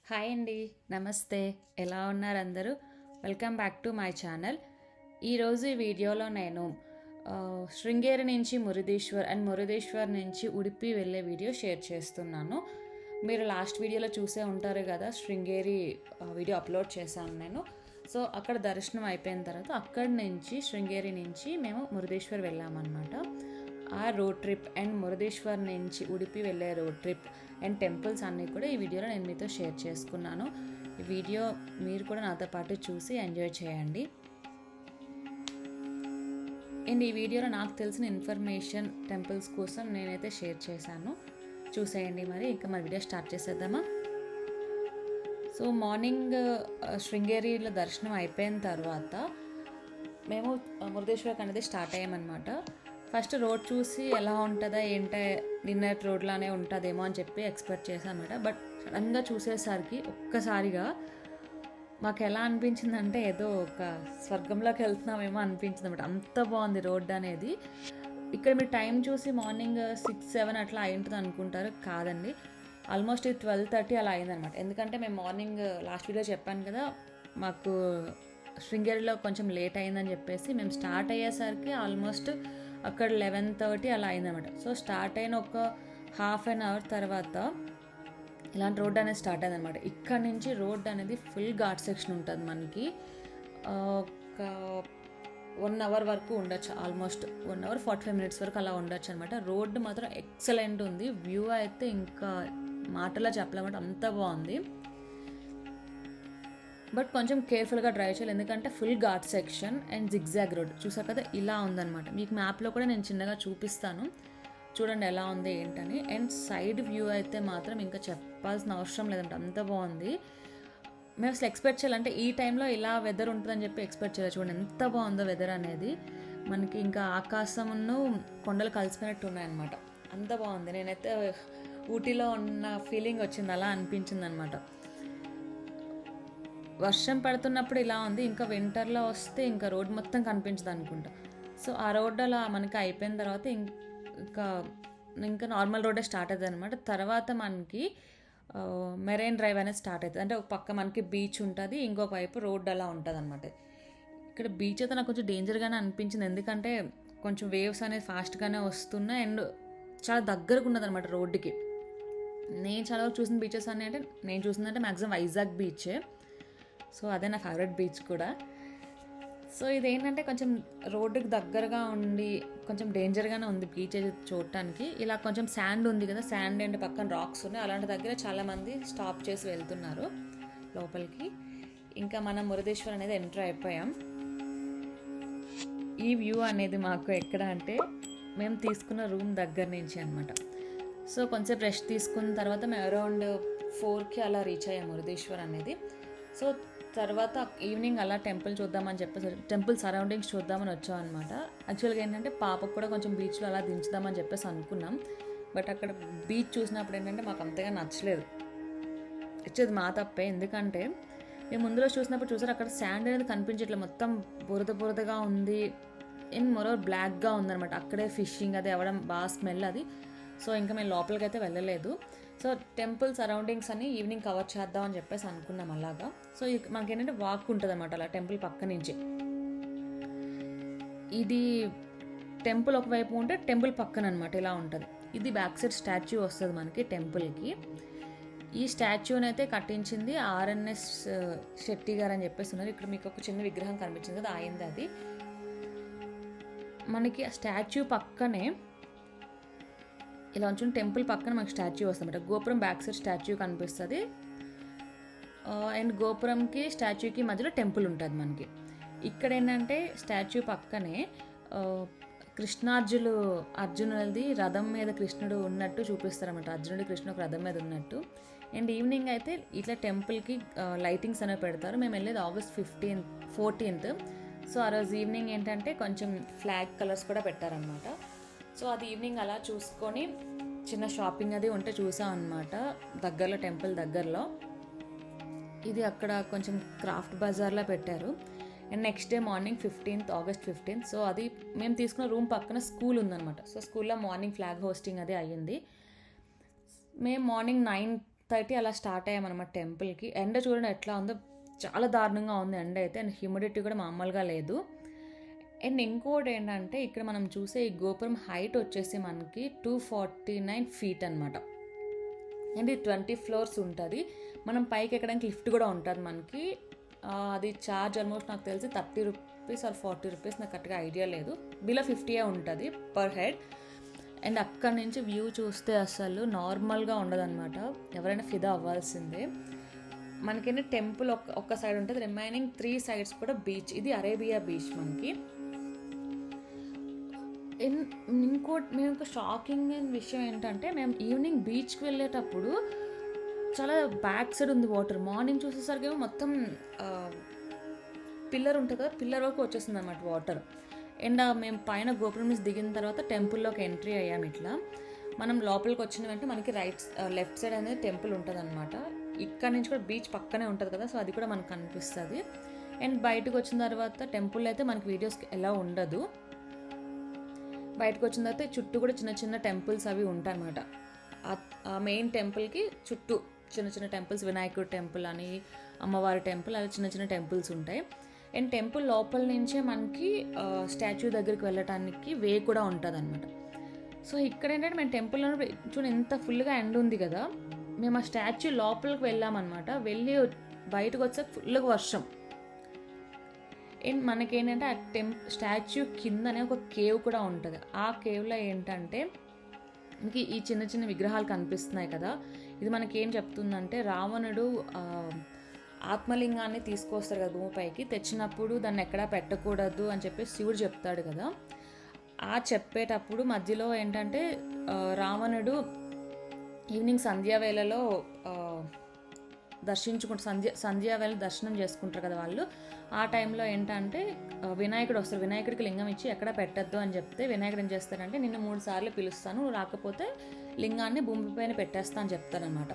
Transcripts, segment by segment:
Hi అండి, నమస్తే. ఎలా ఉన్నారు అందరూ? Welcome back to my channel. ఈరోజు ఈ వీడియోలో నేను శృంగేరి నుంచి మురుదేశ్వర్ అండ్ మురుదేశ్వర్ నుంచి ఉడిపి వెళ్ళే వీడియో షేర్ చేస్తున్నాను. మీరు లాస్ట్ వీడియోలో చూసే ఉంటారు కదా, శృంగేరి వీడియో అప్లోడ్ చేశాను నేను. సో అక్కడ దర్శనం అయిపోయిన తర్వాత అక్కడి నుంచి శృంగేరి నుంచి మేము మురుదేశ్వర్ వెళ్ళామన్నమాట. ఆ రోడ్ ట్రిప్ అండ్ మురుదేశ్వర్ నుంచి ఉడిపి వెళ్ళే రోడ్ ట్రిప్ అండ్ టెంపుల్స్ అన్నీ కూడా ఈ వీడియోలో నేను మీతో షేర్ చేసుకున్నాను. ఈ వీడియో మీరు కూడా నాతో పాటు చూసి ఎంజాయ్ చేయండి. అండ్ ఈ వీడియోలో నాకు తెలిసిన ఇన్ఫర్మేషన్ టెంపుల్స్ కోసం నేనైతే షేర్ చేశాను, చూసేయండి. మరి ఇంకా మన వీడియో స్టార్ట్ చేసేద్దామా? సో మార్నింగ్ శృంగేరిలో దర్శనం అయిపోయిన తర్వాత మేము మురుదేశ్వర్కి అనేది స్టార్ట్ అయ్యామన్నమాట. ఫస్ట్ రోడ్ చూసి ఎలా ఉంటుందా ఏంటో, నిన్నటి రోడ్లానే ఉంటుందేమో అని చెప్పి ఎక్స్పెక్ట్ చేశాను అనమాట. బట్ సడన్గా చూసేసరికి ఒక్కసారిగా మాకు ఎలా అనిపించిందంటే ఏదో ఒక స్వర్గంలోకి వెళ్తున్నామేమో అనిపించింది అనమాట. అంత బాగుంది రోడ్ అనేది. ఇక్కడ మీరు టైం చూసి మార్నింగ్ 6-7 అట్లా అయి ఉంటుంది అనుకుంటారు, కాదండి. ఆల్మోస్ట్ 12:30 అలా అయిందనమాట. ఎందుకంటే మేము మార్నింగ్ లాస్ట్ వీడియో చెప్పాను కదా, మాకు శృంగేరిలో కొంచెం లేట్ అయిందని చెప్పేసి మేము స్టార్ట్ అయ్యేసరికి ఆల్మోస్ట్ అక్కడ 11:30 అలా అయిందనమాట. సో స్టార్ట్ అయిన ఒక హాఫ్ అన్ అవర్ తర్వాత ఇలాంటి రోడ్ అనేది స్టార్ట్ అయిందనమాట. ఇక్కడ నుంచి రోడ్ అనేది ఫుల్ ఘాట్ సెక్షన్ ఉంటుంది మనకి. ఒక 1 అవర్ వరకు ఉండొచ్చు, ఆల్మోస్ట్ 1 అవర్ 45 మినిట్స్ వరకు అలా ఉండొచ్చు అనమాట. రోడ్డు మాత్రం ఎక్సలెంట్ ఉంది. వ్యూ అయితే ఇంకా మాటలా చెప్పలేమంటే అంత బాగుంది. బట్ కొంచెం కేర్ఫుల్గా డ్రైవ్ చేయాలి, ఎందుకంటే full ghat section and zigzag road. చూసారు కదా, ఇలా ఉందన్నమాట. మీకు మ్యాప్లో కూడా నేను చిన్నగా చూపిస్తాను, చూడండి ఎలా ఉంది ఏంటని. అండ్ సైడ్ వ్యూ అయితే మాత్రం ఇంకా చెప్పాల్సిన అవసరం లేదంటే అంత బాగుంది. మేము అసలు ఎక్స్పెక్ట్ చేయాలంటే ఈ టైంలో ఇలా వెదర్ ఉంటుందని చెప్పి ఎక్స్పెక్ట్ చేయాలి. చూడండి ఎంత బాగుందో వెదర్ అనేది. మనకి ఇంకా ఆకాశమును కొండలు కలిసిపోయినట్టు ఉన్నాయన్నమాట. అంత బాగుంది. నేనైతే ఊటీలో ఉన్న ఫీలింగ్ వచ్చింది, అలా అనిపించింది అనమాట. వర్షం పడుతున్నప్పుడు ఇలా ఉంది, ఇంకా వింటర్లో వస్తే ఇంకా రోడ్ మొత్తం కనిపించదు అనుకుంటా. సో ఆ రోడ్ అలా మనకి అయిపోయిన తర్వాత ఇంకా నార్మల్ రోడే స్టార్ట్ అవుతుంది అనమాట. తర్వాత మనకి మెరైన్ డ్రైవ్ అనేది స్టార్ట్ అవుతుంది. అంటే ఒక పక్క మనకి బీచ్ ఉంటుంది, ఇంకొక వైపు రోడ్ అలా ఉంటుంది అనమాట. ఇక్కడ బీచ్ అయితే నాకు కొంచెం డేంజర్గానే అనిపించింది, ఎందుకంటే కొంచెం వేవ్స్ అనేది ఫాస్ట్గానే వస్తున్నాయి అండ్ చాలా దగ్గరకు ఉన్నది అనమాట రోడ్డుకి. నేను చాలా వరకు చూసిన బీచెస్ అన్నీ అంటే నేను చూసిందంటే మ్యాక్సిమం వైజాగ్ బీచే. సో అదే నా ఫేవరెట్ బీచ్ కూడా. సో ఇదేంటంటే కొంచెం రోడ్డుకి దగ్గరగా ఉండి కొంచెం డేంజర్గానే ఉంది బీచ్ చూడటానికి. ఇలా కొంచెం శాండ్ ఉంది కదా, శాండ్ అండ్ పక్కన రాక్స్ ఉన్నాయి. అలాంటి దగ్గర చాలామంది స్టాప్ చేసి వెళ్తున్నారు లోపలికి. ఇంకా మనం మురుదేశ్వర్ అనేది ఎంటర్ అయిపోయాం. ఈ వ్యూ అనేది మాకు ఎక్కడ అంటే మేము తీసుకున్న రూమ్ దగ్గర నుంచి అనమాట. సో కొంచెం రెస్ట్ తీసుకున్న తర్వాత మేము అరౌండ్ 4కి అలా రీచ్ అయ్యాం మురుదేశ్వర్ అనేది. సో తర్వాత ఈవినింగ్ అలా టెంపుల్ చూద్దామని చెప్పేసి, టెంపుల్ సరౌండింగ్స్ చూద్దామని వచ్చాం అనమాట. యాక్చువల్గా ఏంటంటే పాపకు కూడా కొంచెం బీచ్లో అలా దించుదామని చెప్పేసి అనుకున్నాం. బట్ అక్కడ బీచ్ చూసినప్పుడు ఏంటంటే మాకు అంతగా నచ్చలేదు. వచ్చేది మా తప్పే, ఎందుకంటే మేము ముందులో చూసినప్పుడు చూసారు అక్కడ శాండ్ అనేది కనిపించట్లేదు, మొత్తం బురదగా ఉంది. ఇన్ మోరోవర్ బ్లాక్గా ఉందనమాట. అక్కడే ఫిషింగ్ అది అవ్వడం బాగా స్మెల్ అది. సో ఇంకా మేము లోపలికి అయితే వెళ్ళలేదు. సో టెంపుల్ సరౌండింగ్స్ అని ఈవినింగ్ కవర్ చేద్దాం అని చెప్పేసి అనుకున్నాం అలాగా. సో మనకేంటంటే వాక్ ఉంటుంది అనమాట అలా టెంపుల్ పక్క నుంచి. ఇది టెంపుల్ ఒకవైపు ఉంటే టెంపుల్ పక్కన అనమాట ఇలా ఉంటుంది. ఇది బ్యాక్ సైడ్ స్టాచ్యూ వస్తుంది మనకి టెంపుల్కి. ఈ స్టాచ్యూని అయితే కట్టించింది ఆర్ఎన్ఎస్ శెట్టి గారు అని చెప్పేసి ఉన్నారు. ఇక్కడ మీకు ఒక చిన్న విగ్రహం కనిపించింది కదా, అయింది అది. మనకి ఆ స్టాచ్యూ పక్కనే ఇలా ఉంచుకుని టెంపుల్ పక్కన మనకి స్టాచ్యూ వస్తుంది. గోపురం బ్యాక్ సైడ్ స్టాచ్యూ కనిపిస్తుంది అండ్ గోపురంకి స్టాచ్యూకి మధ్యలో టెంపుల్ ఉంటుంది మనకి. ఇక్కడ ఏంటంటే స్టాచ్యూ పక్కనే అర్జునుడిది రథం మీద కృష్ణుడు ఉన్నట్టు చూపిస్తారన్నమాట. అర్జునుడి కృష్ణుడు ఒక రథం మీద ఉన్నట్టు. అండ్ ఈవినింగ్ అయితే ఇట్లా టెంపుల్కి లైటింగ్స్ అనేవి పెడతారు. మేము వెళ్ళేది August 14th. సో ఆ రోజు ఈవినింగ్ ఏంటంటే కొంచెం ఫ్లాగ్ కలర్స్ కూడా పెట్టారనమాట. సో అది ఈవినింగ్ అలా చూసుకొని చిన్న షాపింగ్ అది ఉంటే చూసాం అనమాట దగ్గరలో, టెంపుల్ దగ్గరలో. ఇది అక్కడ కొంచెం క్రాఫ్ట్ బజార్లో పెట్టారు. And next day morning August 15th. So అది మేము తీసుకున్న రూమ్ పక్కన స్కూల్ ఉందన్నమాట. సో స్కూల్లో మార్నింగ్ ఫ్లాగ్ హోస్టింగ్ అది అయ్యింది. మేము మార్నింగ్ 12:30 అలా స్టార్ట్ అయ్యామన్నమాట టెంపుల్కి. ఎండ చూడండి ఎట్లా ఉందో, చాలా దారుణంగా ఉంది ఎండ అయితే. అండ్ హ్యూమిడిటీ కూడా మామూలుగా లేదు. అండ్ ఇంకోటి ఏంటంటే ఇక్కడ మనం చూసే ఈ గోపురం హైట్ వచ్చేసి మనకి 249 feet అనమాట. అండ్ ఇది 20 floors ఉంటుంది. మనం పైకి ఎక్కడానికి లిఫ్ట్ కూడా ఉంటుంది మనకి. అది ఛార్జ్ ఆల్మోస్ట్ నాకు తెలిసి 30 rupees ఆర్ 40 rupees, నాకు కరెక్ట్గా ఐడియా లేదు. బిలో 50 ఉంటుంది పర్ హెడ్. అండ్ అక్కడి నుంచి వ్యూ చూస్తే అసలు నార్మల్గా ఉండదన్నమాట. ఎవరైనా ఫిదా అవ్వాల్సిందే. మనకైనా టెంపుల్ ఒక్క సైడ్ ఉంటుంది, రిమైనింగ్ 3 sides కూడా బీచ్. ఇది అరేబియా బీచ్ మనకి. మేము ఒక షాకింగ్ విషయం ఏంటంటే, మేము ఈవినింగ్ బీచ్కి వెళ్ళేటప్పుడు చాలా బ్యాక్ సైడ్ ఉంది వాటర్. మార్నింగ్ చూసేసరికి ఏమో మొత్తం పిల్లర్ ఉంటుంది కదా, పిల్లర్ వరకు వచ్చేస్తుంది అన్నమాట వాటర్. అండ్ మేము పైన గోపురం నుంచి దిగిన తర్వాత టెంపుల్లోకి ఎంట్రీ అయ్యాము. ఇట్లా మనం లోపలికి వచ్చిన వెంటనే మనకి లెఫ్ట్ సైడ్ అనేది టెంపుల్ ఉంటుంది అనమాట. ఇక్కడ నుంచి కూడా బీచ్ పక్కనే ఉంటుంది కదా, సో అది కూడా మనకు కనిపిస్తుంది. అండ్ బయటకు వచ్చిన తర్వాత టెంపుల్ అయితే మనకి వీడియోస్ ఎలా ఉండదు. బయటకు వచ్చిన తర్వాత చుట్టూ కూడా చిన్న చిన్న టెంపుల్స్ అవి ఉంటాయి అన్నమాట. ఆ మెయిన్ టెంపుల్కి చుట్టూ చిన్న చిన్న టెంపుల్స్, వినాయకుడు టెంపుల్ అని, అమ్మవారి టెంపుల్, అలా చిన్న చిన్న టెంపుల్స్ ఉంటాయి. అండ్ టెంపుల్ లోపల నుంచే మనకి స్టాచ్యూ దగ్గరికి వెళ్ళటానికి వే కూడా ఉంటుంది అనమాట. సో ఇక్కడ ఏంటంటే మేము టెంపుల్లో చూడండి ఎంత ఫుల్గా ఎండ్ ఉంది కదా, మేము ఆ స్టాచ్యూ లోపలికి వెళ్ళామన్నమాట. వెళ్ళి బయటకు వచ్చాక ఫుల్గా వర్షం. అండ్ మనకేంటంటే ఆ స్టాచ్యూ కిందనే ఒక కేవ్ కూడా ఉంటుంది. ఆ కేవ్లో ఏంటంటే మనకి ఈ చిన్న చిన్న విగ్రహాలు కనిపిస్తున్నాయి కదా, ఇది మనకేం చెప్తుందంటే, రావణుడు ఆత్మలింగాన్ని తీసుకొస్తారు కదా భూమిపైకి, తెచ్చినప్పుడు దాన్ని ఎక్కడా పెట్టకూడదు అని చెప్పి శివుడు చెప్తాడు కదా. ఆ చెప్పేటప్పుడు మధ్యలో ఏంటంటే రావణుడు ఈవినింగ్ సంధ్యావేళలో సంధ్యావేళ దర్శనం చేసుకుంటారు కదా వాళ్ళు. ఆ టైంలో ఏంటంటే వినాయకుడు వస్తారు. వినాయకుడికి లింగం ఇచ్చి ఎక్కడ పెట్టద్దు అని చెప్తే వినాయకుడు ఏం చేస్తారంటే, నిన్ను 3 సార్లు పిలుస్తాను, రాకపోతే లింగాన్ని భూమిపైన పెట్టేస్తా అని చెప్తారనమాట.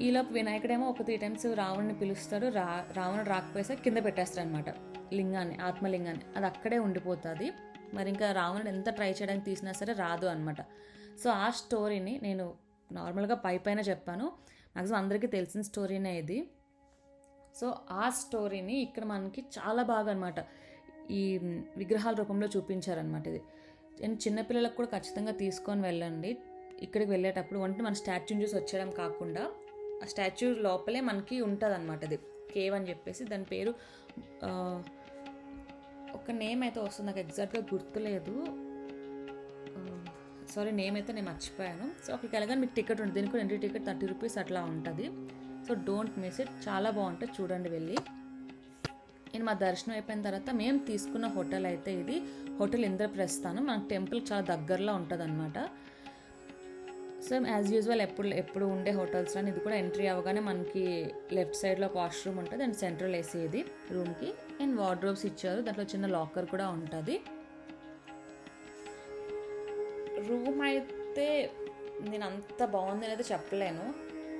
ఈలోపు వినాయకుడేమో ఒక 3 times రావణుని పిలుస్తాడు. రావణుడు రాకపోతే కింద పెట్టేస్తాడు అనమాట లింగాన్ని, ఆత్మలింగాన్ని. అది అక్కడే ఉండిపోతుంది. మరి ఇంకా రావణుడు ఎంత ట్రై చేయడానికి తీసినా సరే రాదు అనమాట. సో ఆ స్టోరీని నేను నార్మల్గా పైన చెప్పాను. మ్యాక్సిమం అందరికీ తెలిసిన స్టోరీనే ఇది. సో ఆ స్టోరీని ఇక్కడ మనకి చాలా బాగా అనమాట ఈ విగ్రహాల రూపంలో చూపించారనమాట. ఇది చిన్నపిల్లలకు కూడా ఖచ్చితంగా తీసుకొని వెళ్ళండి. ఇక్కడికి వెళ్ళేటప్పుడు అంటే మన స్టాచ్యూని చూసి వచ్చేయడం కాకుండా, ఆ స్టాచ్యూ లోపలే మనకి ఉంటుంది అనమాట. ఇది కేవ్ అని చెప్పేసి దాని పేరు, ఒక నేమ్ అయితే వస్తుంది, నాకు ఎగ్జాక్ట్గా గుర్తులేదు. సారీ, నేమ్ అయితే నేను మర్చిపోయాను. సో అక్కడికి వెళ్ళగానే మీకు టికెట్ ఉంటుంది. దీనికి కూడా ఎంట్రీ టికెట్ 30 rupees అట్లా ఉంటుంది. సో డోంట్ మిస్ ఇట్, చాలా బాగుంటుంది, చూడండి వెళ్ళి. నేను మా దర్శనం అయిపోయిన తర్వాత మేము తీసుకున్న హోటల్ అయితే ఇది హోటల్ ఇంద్రప్రస్థానం. మనకు టెంపుల్ చాలా దగ్గరలో ఉంటుంది అనమాట. సో యాజ్ యూజువల్ ఎప్పుడు ఉండే హోటల్స్ అని ఇది కూడా ఎంట్రీ అవ్వగానే మనకి లెఫ్ట్ సైడ్లో ఒక వాష్రూమ్ ఉంటుంది అండ్ సెంట్రల్ ఏసీ ఇది రూమ్కి. అండ్ వార్డ్రోబ్స్ ఇచ్చారు, దాంట్లో చిన్న లాకర్ కూడా ఉంటుంది. రూమ్ అయితే నేను అంత బాగుంది అని అయితే చెప్పలేను.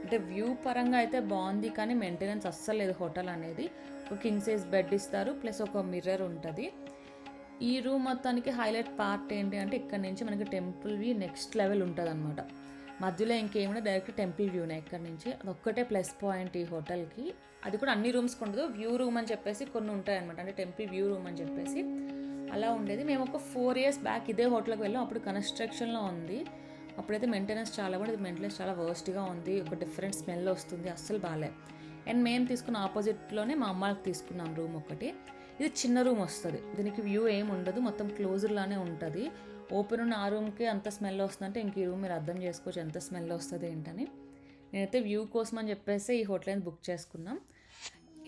అంటే వ్యూ పరంగా అయితే బాగుంది, కానీ మెయింటెనెన్స్ అస్సలు లేదు హోటల్ అనేది. ఒక కింగ్ సైజ్ బెడ్ ఇస్తారు, ప్లస్ ఒక మిర్రర్ ఉంటుంది. ఈ రూమ్ మొత్తానికి హైలైట్ పార్ట్ ఏంటి అంటే, ఇక్కడ నుంచి మనకి టెంపుల్ వ్యూ నెక్స్ట్ లెవెల్ ఉంటుంది అనమాట. మధ్యలో ఇంకేమైనా డైరెక్ట్ టెంపుల్ వ్యూనే ఇక్కడ నుంచి. అదొక్కటే ప్లస్ పాయింట్ ఈ హోటల్కి. అది కూడా అన్ని రూమ్స్కి ఉండదు, వ్యూ రూమ్ అని చెప్పేసి కొన్ని ఉంటాయి అనమాట. అంటే టెంపుల్ వ్యూ రూమ్ అని చెప్పేసి అలా ఉండేది. మేము ఒక 4 years బ్యాక్ ఇదే హోటల్కి వెళ్ళాం. అప్పుడు కన్స్ట్రక్షన్లో ఉంది. అప్పుడైతే మెయింటెనెన్స్ చాలా కూడా, ఇది మెయింటెనెన్స్ చాలా వర్స్ట్గా ఉంది, ఒక డిఫరెంట్ స్మెల్ వస్తుంది, అస్సలు బాగాలే. అండ్ మేము తీసుకున్న ఆపోజిట్లోనే మా అమ్మాయికి తీసుకున్నాం రూమ్ ఒకటి. ఇది చిన్న రూమ్ వస్తుంది, దీనికి వ్యూ ఏమి ఉండదు, మొత్తం క్లోజ్డ్లానే ఉంటుంది. ఓపెన్ ఉన్న ఆ రూమ్కి అంత స్మెల్ వస్తుందంటే ఇంక ఈ రూమ్ మీరు అర్థం చేసుకోవచ్చు ఎంత స్మెల్ వస్తుంది ఏంటని. నేనైతే వ్యూ కోసం అని చెప్పేసి ఈ హోటల్ని బుక్ చేసుకున్నాం.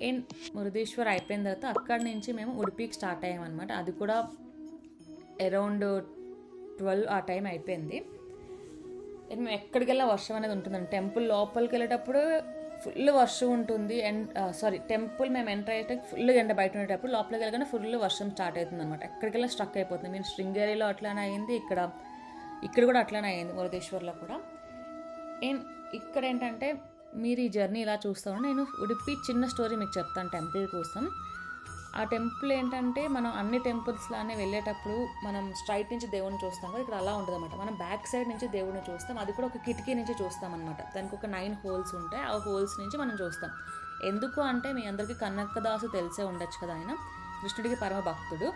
అండ్ మురుదేశ్వర్ అయిపోయిన తర్వాత అక్కడి నుంచి మేము ఉడిపికి స్టార్ట్ అయ్యామన్నమాట. అది కూడా అరౌండ్ 12 ఆ టైం అయిపోయింది. అండ్ మేము ఎక్కడికి వెళ్ళా వర్షం అనేది ఉంటుందండి. టెంపుల్ లోపలికి వెళ్ళేటప్పుడు ఫుల్ వర్షం ఉంటుంది. అండ్ టెంపుల్ మేము ఎంటర్ అయ్యేటప్పుడు ఫుల్ ఎండ, బయట ఉండేటప్పుడు లోపలికి వెళ్ళగానే ఫుల్ వర్షం స్టార్ట్ అవుతుంది అనమాట. ఎక్కడికెళ్ళా స్ట్రక్ అయిపోతుంది. మీరు శృంగేరిలో అట్లానే అయింది, ఇక్కడ కూడా అట్లానే అయింది, మురుదేశ్వర్లో కూడా. అండ్ ఇక్కడ ఏంటంటే మీరు ఈ జర్నీ ఇలా చూస్తామని నేను ఉడిపి చిన్న స్టోరీ మీకు చెప్తాను టెంపుల్ కోసం. ఆ టెంపుల్ ఏంటంటే మనం అన్ని టెంపుల్స్లానే వెళ్ళేటప్పుడు మనం స్ట్రైట్ నుంచి దేవుడిని చూస్తాం కదా, ఇక్కడ అలా ఉంటుంది అనమాట. మనం బ్యాక్ సైడ్ నుంచి దేవుడిని చూస్తాం, అది కూడా ఒక కిటికీ నుంచి చూస్తాం అనమాట. దానికి ఒక 9 హోల్స్ ఉంటాయి, ఆ హోల్స్ నుంచి మనం చూస్తాం. ఎందుకు అంటే మీ అందరికీ కనకదాసు తెలిసే ఉండొచ్చు కదా, ఆయన కృష్ణుడికి పరమ భక్తుడు.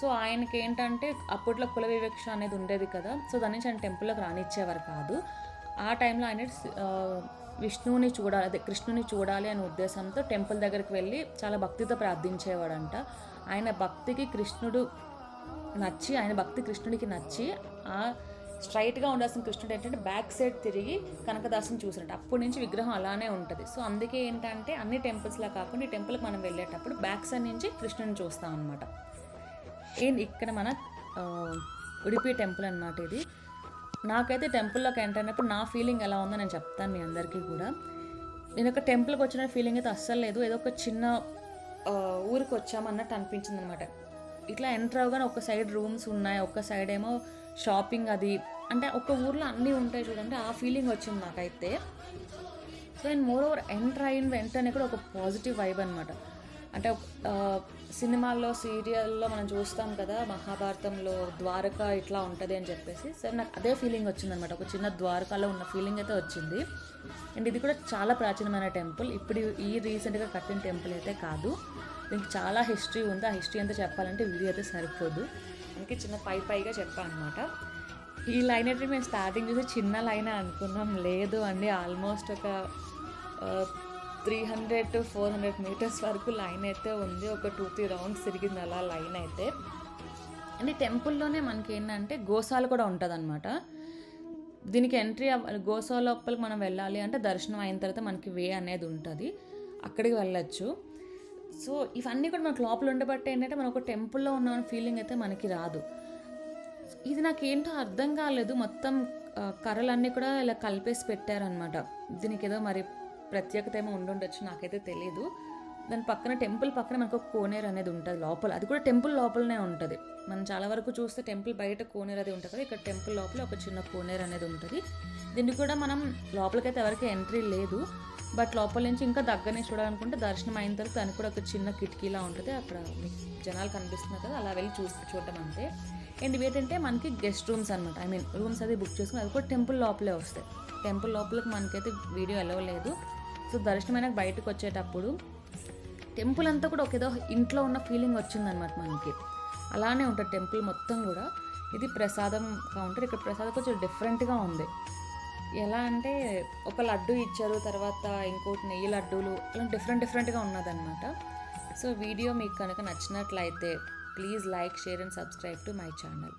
సో ఆయనకి ఏంటంటే అప్పట్లో కుల వివక్ష అనేది ఉండేది కదా, సో దాని నుంచి ఆయన టెంపుల్లోకి రానిచ్చేవారు కాదు. ఆ టైంలో ఆయన విష్ణువుని చూడాలి, అదే కృష్ణుని చూడాలి అనే ఉద్దేశంతో టెంపుల్ దగ్గరికి వెళ్ళి చాలా భక్తితో ప్రార్థించేవాడంట. ఆయన భక్తికి కృష్ణుడు నచ్చి, ఆయన భక్తి కృష్ణుడికి నచ్చి ఆ స్ట్రైట్గా ఉండాల్సిన కృష్ణుడు ఏంటంటే బ్యాక్ సైడ్ తిరిగి కనకదాసుని చూసినట్టు అప్పటి నుంచి విగ్రహం అలానే ఉంటుంది. సో అందుకే ఏంటంటే అన్ని టెంపుల్స్లా కాకుండా ఈ టెంపుల్కి మనం వెళ్ళేటప్పుడు బ్యాక్ సైడ్ నుంచి కృష్ణుని చూస్తాం అనమాట. ఇక్కడ మన ఉడిపి టెంపుల్ అనమాట ఇది. నాకైతే టెంపుల్లోకి ఎంటర్ అయినప్పుడు నా ఫీలింగ్ ఎలా ఉందో నేను చెప్తాను మీ అందరికీ కూడా. నేను ఒక టెంపుల్కి వచ్చిన ఫీలింగ్ అయితే అస్సలు లేదు, ఏదో ఒక చిన్న ఊరికి వచ్చామన్నట్టు అనిపించింది అనమాట. ఇట్లా ఎంటర్ అవగానే ఒక సైడ్ రూమ్స్ ఉన్నాయి, ఒక సైడ్ ఏమో షాపింగ్, అది అంటే ఒక ఊర్లో అన్నీ ఉంటాయి చూడండి, ఆ ఫీలింగ్ వచ్చింది నాకైతే. So and more over enter అయిన వెంటనే కూడా ఒక పాజిటివ్ వైబ్ అనమాట. అంటే సినిమాల్లో సీరియల్లో మనం చూస్తాం కదా, మహాభారతంలో ద్వారక ఇట్లా ఉంటుంది అని చెప్పేసి, సరే నాకు అదే ఫీలింగ్ వచ్చిందనమాట. ఒక చిన్న ద్వారకాలో ఉన్న ఫీలింగ్ అయితే వచ్చింది. అండ్ ఇది కూడా చాలా ప్రాచీనమైన టెంపుల్, ఇప్పుడు ఈ రీసెంట్గా కట్టిన టెంపుల్ అయితే కాదు, దీనికి చాలా హిస్టరీ ఉంది. ఆ హిస్టరీ అంతా చెప్పాలంటే వీడియో అయితే సరిపోదు, అందుకే చిన్న పైగా చెప్పాను అనమాట. ఈ లైన్ అయితే మేము స్టార్టింగ్ చూసి చిన్న లైన్ అనుకున్నాం, లేదు అండి ఆల్మోస్ట్ ఒక 300 to 400 మీటర్స్ వరకు లైన్ అయితే ఉంది. ఒక 2-3 రౌండ్స్ తిరిగింది అలా లైన్ అయితే. అండ్ ఈ టెంపుల్లోనే మనకి ఏంటంటే గోశాల కూడా ఉంటుంది అనమాట. దీనికి ఎంట్రీ గోశాల లోపలికి మనం వెళ్ళాలి అంటే దర్శనం అయిన తర్వాత మనకి వే అనేది ఉంటుంది, అక్కడికి వెళ్ళచ్చు. సో ఇవన్నీ కూడా మనకు లోపల ఉండబట్టే ఏంటంటే మనం ఒక టెంపుల్లో ఉన్న ఫీలింగ్ అయితే మనకి రాదు. ఇది నాకేంటో అర్థం కాలేదు, మొత్తం కర్రలన్నీ కూడా ఇలా కలిపేసి పెట్టారనమాట. దీనికి ఏదో మరి ప్రత్యేకత ఏమో ఉండుండొచ్చు, నాకైతే తెలియదు. దాని పక్కన టెంపుల్ పక్కన మనకు ఒక కోనేరు అనేది ఉంటుంది లోపల, అది కూడా టెంపుల్ లోపలనే ఉంటుంది. మనం చాలా వరకు చూస్తే టెంపుల్ బయట కోనేరు అది ఉంటుంది కదా, ఇక్కడ టెంపుల్ లోపల ఒక చిన్న కోనేరు అనేది ఉంటుంది. దీన్ని కూడా మనం లోపలికైతే ఎవరికి ఎంట్రీ లేదు, బట్ లోపల నుంచి ఇంకా దగ్గర నుంచి చూడాలనుకుంటే దర్శనం అయిన తర్వాత దానికి కూడా ఒక చిన్న కిటికీలా ఉంటుంది, అక్కడ మీకు జనాలు కనిపిస్తున్నారు కదా, అలా వెళ్ళి చూడటం అంతే. అండ్ ఏంటంటే మనకి గెస్ట్ రూమ్స్ అనమాట, ఐ మీన్ రూమ్స్ అది బుక్ చేసుకుని అది కూడా టెంపుల్ లోపలే వస్తాయి. టెంపుల్ లోపలికి మనకైతే వీడియో అలవలేదు. సో దర్శనమైన బయటకు వచ్చేటప్పుడు టెంపుల్ అంతా కూడా ఒక ఏదో ఇంట్లో ఉన్న ఫీలింగ్ వచ్చిందనమాట మనకి. అలానే ఉంటుంది టెంపుల్ మొత్తం కూడా. ఇది ప్రసాదం కౌంటర్, ఇక్కడ ప్రసాదం కొంచెం డిఫరెంట్గా ఉంది. ఎలా అంటే ఒక లడ్డు ఇచ్చారు, తర్వాత ఇంకోటి నెయ్యి లడ్డూలు, అలా డిఫరెంట్గా ఉన్నదన్నమాట. సో వీడియో మీకు కనుక నచ్చినట్లయితే please like, share and subscribe to my channel.